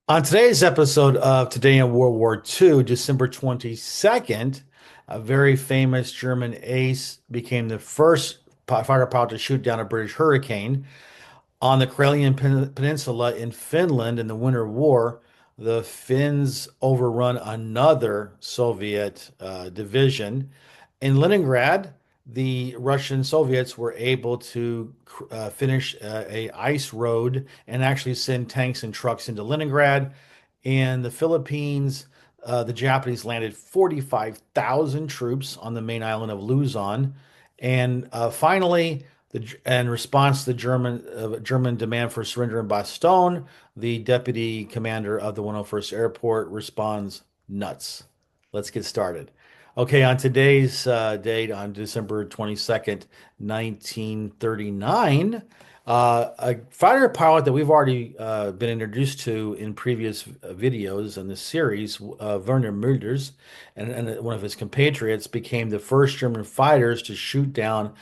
On today's episode of Today in World War II, December 22nd, a very famous German ace became the first fighter pilot to shoot down a British Hurricane. On the Karelian Peninsula in Finland in the Winter War, the Finns overrun another Soviet division. In Leningrad, the Russian Soviets were able to finish a ice road and actually send tanks and trucks into Leningrad. In the Philippines, the Japanese landed 45,000 troops on the main island of Luzon. And finally, in response to the German demand for surrender in Bastogne, the deputy commander of the 101st Airport responds, "Nuts." Let's get started. Okay, on today's date, on December 22nd, 1939, a fighter pilot that we've already been introduced to in previous videos in this series, Werner Mulders, and one of his compatriots became the first German fighters to shoot down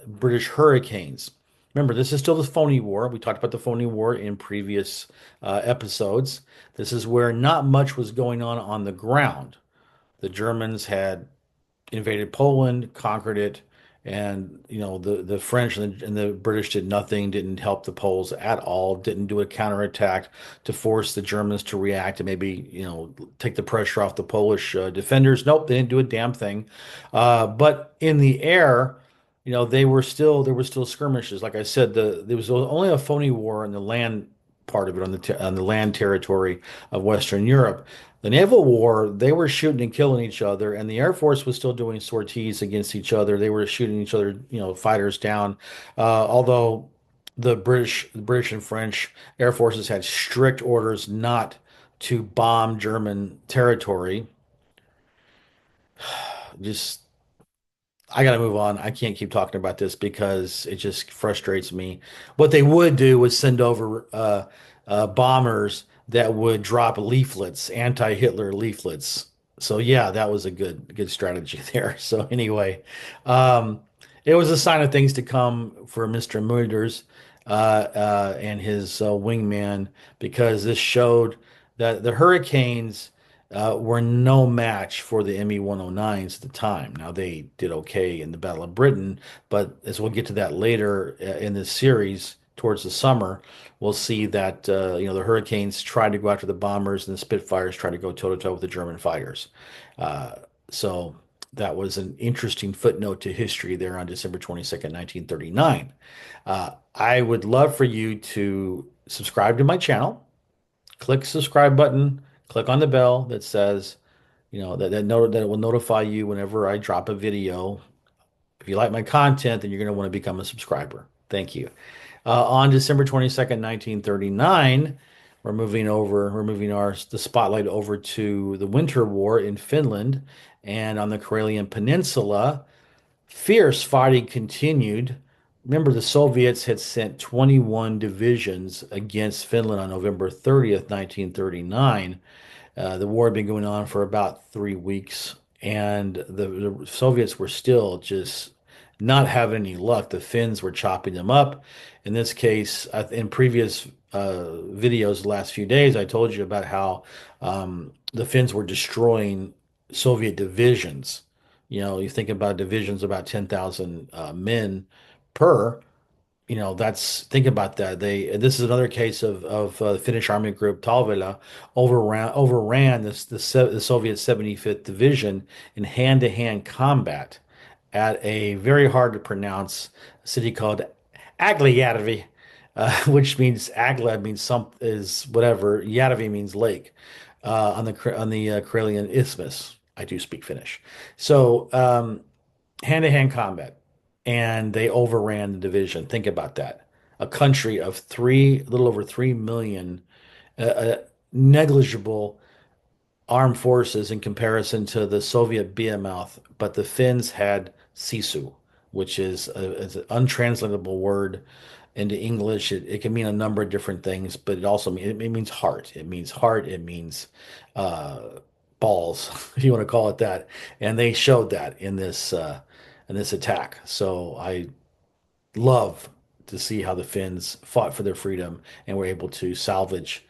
British Hurricanes. Remember, this is still the phony war. We talked about the phony war in previous episodes. This is where not much was going on the ground. The Germans had invaded Poland, conquered it, and the French and the British did nothing, didn't help the Poles at all, didn't do a counterattack to force the Germans to react and maybe take the pressure off the Polish defenders. Nope, they didn't do a damn thing. But in the air, there were still skirmishes. Like I said, there was only a phony war in the land part of it on the land territory of Western Europe. The naval war, they were shooting and killing each other, and the Air Force was still doing sorties against each other. They were shooting each other, fighters down. Although the British and French Air Forces had strict orders not to bomb German territory. Just I got to move on. I can't keep talking about this because it just frustrates me. What they would do was send over bombers that would drop leaflets, anti-Hitler leaflets. So yeah, that was a good strategy there. So anyway, um, it was a sign of things to come for Mr. Mulders and his wingman because this showed that the Hurricanes were no match for the ME-109s at the time. Now they did okay in the Battle of Britain, but as we'll get to that later in this series, towards the summer, we'll see that the Hurricanes tried to go after the bombers and the Spitfires tried to go toe-to-toe with the German fighters. Uh, so that was an interesting footnote to history there on December 22nd, 1939. I would love for you to subscribe to my channel, click subscribe button, click on the bell that says, that it will notify you whenever I drop a video. If you like my content, then you're going to want to become a subscriber. Thank you. On December 22nd, 1939, we're moving the spotlight over to the Winter War in Finland and on the Karelian Peninsula. Fierce fighting continued. Remember, the Soviets had sent 21 divisions against Finland on November 30th, 1939. The war had been going on for about 3 weeks, and the Soviets were still just not having any luck. The Finns were chopping them up. In this case, in previous videos the last few days, I told you about how the Finns were destroying Soviet divisions. You think about divisions about 10,000 men per. That's think about that. This is another case of the Finnish Army Group Talvela overran the Soviet 75th Division in hand-to-hand combat at a very hard to pronounce city called Aglajärvi, which means Agla means some is whatever. Järvi means lake on the Karelian Isthmus. I do speak Finnish, so hand-to-hand combat, and they overran the division. Think about that. A country of a little over 3 million, negligible armed forces in comparison to the Soviet behemoth, but the Finns had sisu, which is an untranslatable word into English. It can mean a number of different things, but it means heart. It means heart. It means uh, balls, if you want to call it that. And they showed that in this attack. So I love to see how the Finns fought for their freedom and were able to salvage.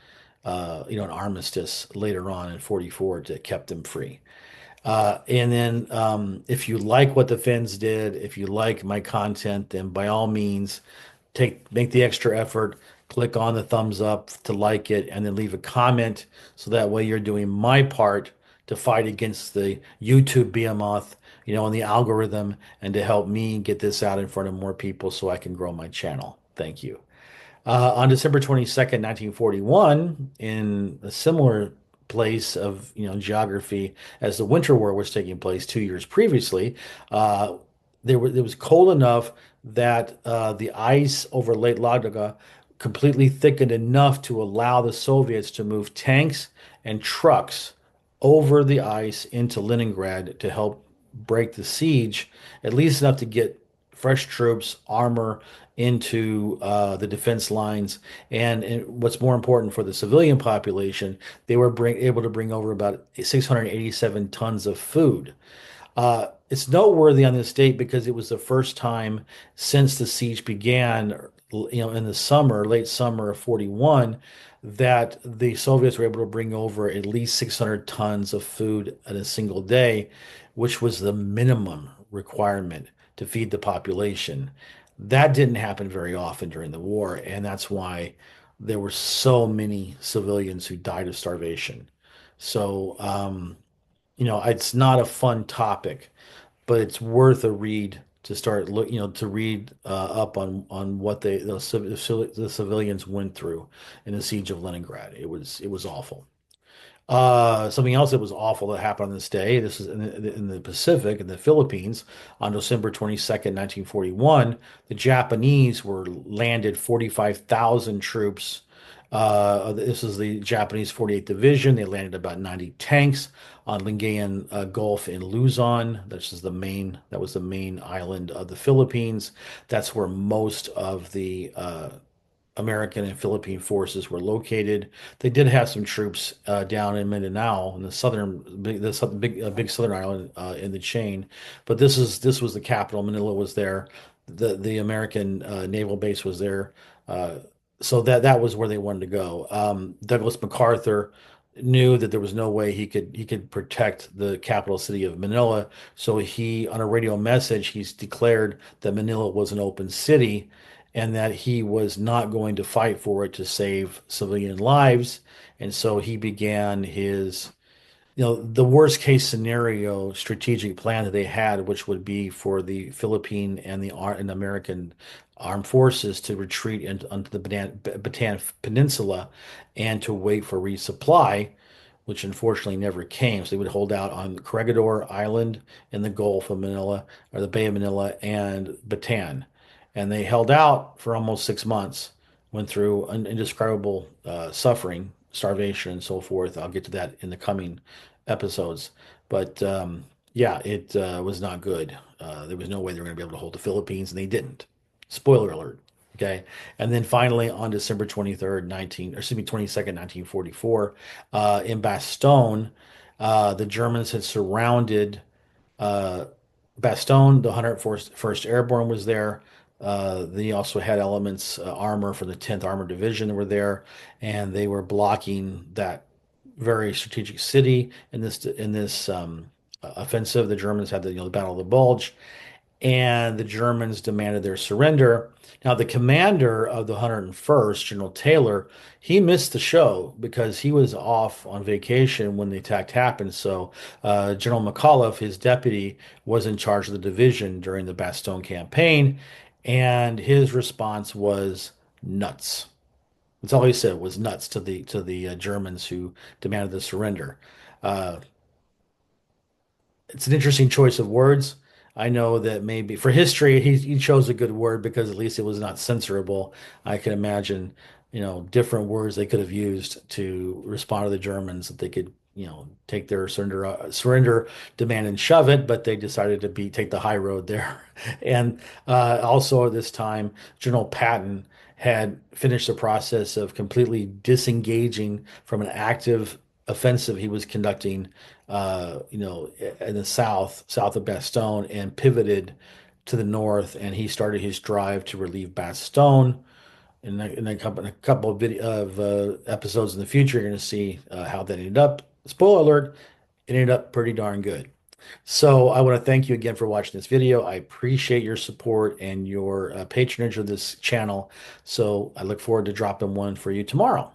an armistice later on in 44 that kept them free. And then if you like what the Finns did, if you like my content, then by all means, make the extra effort, click on the thumbs up to like it, and then leave a comment so that way you're doing my part to fight against the YouTube behemoth, and the algorithm, and to help me get this out in front of more people so I can grow my channel. Thank you. On December 22nd, 1941, in a similar place of geography as the Winter War was taking place 2 years previously, uh, it was cold enough that the ice over Lake Ladoga completely thickened enough to allow the Soviets to move tanks and trucks over the ice into Leningrad to help break the siege, at least enough to get fresh troops, armor into the defense lines. And what's more important for the civilian population, they were able to bring over about 687 tons of food. It's noteworthy on this date because it was the first time since the siege began, in the summer, late summer of 41, that the Soviets were able to bring over at least 600 tons of food in a single day, which was the minimum requirement to feed the population. That didn't happen very often during the war, and that's why there were so many civilians who died of starvation. So, it's not a fun topic, but it's worth a read to start to read up on what the civilians went through in the siege of Leningrad. It was awful. Something else that was awful that happened on this day. This is in the Pacific, in the Philippines, on December 22nd, 1941. The Japanese were landed 45,000 troops. This is the Japanese 48th Division. They landed about 90 tanks on Lingayen Gulf in Luzon. That was the main island of the Philippines. That's where most of the American and Philippine forces were located. They did have some troops down in Mindanao, in the big southern island in the chain, but this was the capital. Manila was there. The American naval base was there, uh, so that was where they wanted to go. Douglas MacArthur knew that there was no way he could protect the capital city of Manila, so on a radio message, he's declared that Manila was an open city and that he was not going to fight for it to save civilian lives. And so he began the worst case scenario strategic plan that they had, which would be for the Philippine and American armed forces to retreat onto the Bataan Peninsula and to wait for resupply, which unfortunately never came. So they would hold out on Corregidor Island in the Gulf of Manila, or the Bay of Manila, and Bataan. And they held out for almost 6 months, went through indescribable suffering, starvation, and so forth. I'll get to that in the coming episodes. But yeah, it was not good. There was no way they were going to be able to hold the Philippines, and they didn't. Spoiler alert. Okay. And then finally, on December 23rd, 19, or excuse me, 22nd, 1944, in Bastogne, the Germans had surrounded uh, Bastogne. The 101st Airborne was there. They also had elements, armor for the 10th Armored Division that were there, and they were blocking that very strategic city in this offensive. The Germans had the Battle of the Bulge, and the Germans demanded their surrender. Now, the commander of the 101st, General Taylor, he missed the show because he was off on vacation when the attack happened. So, General McAuliffe, his deputy, was in charge of the division during the Bastogne campaign, and his response was nuts. That's all he said was nuts to the Germans who demanded the surrender. Uh, it's an interesting choice of words. I know that maybe for history, he chose a good word because at least it was not censorable. I can imagine, different words they could have used to respond to the Germans that they could, take their surrender demand and shove it, but they decided to take the high road there. And also at this time, General Patton had finished the process of completely disengaging from an active offensive he was conducting in the south of Bastogne, and pivoted to the north, and he started his drive to relieve Bastogne. In a couple of episodes in the future, you're going to see how that ended up. Spoiler alert, it ended up pretty darn good. So I want to thank you again for watching this video. I appreciate your support and your patronage of this channel. So I look forward to dropping one for you tomorrow.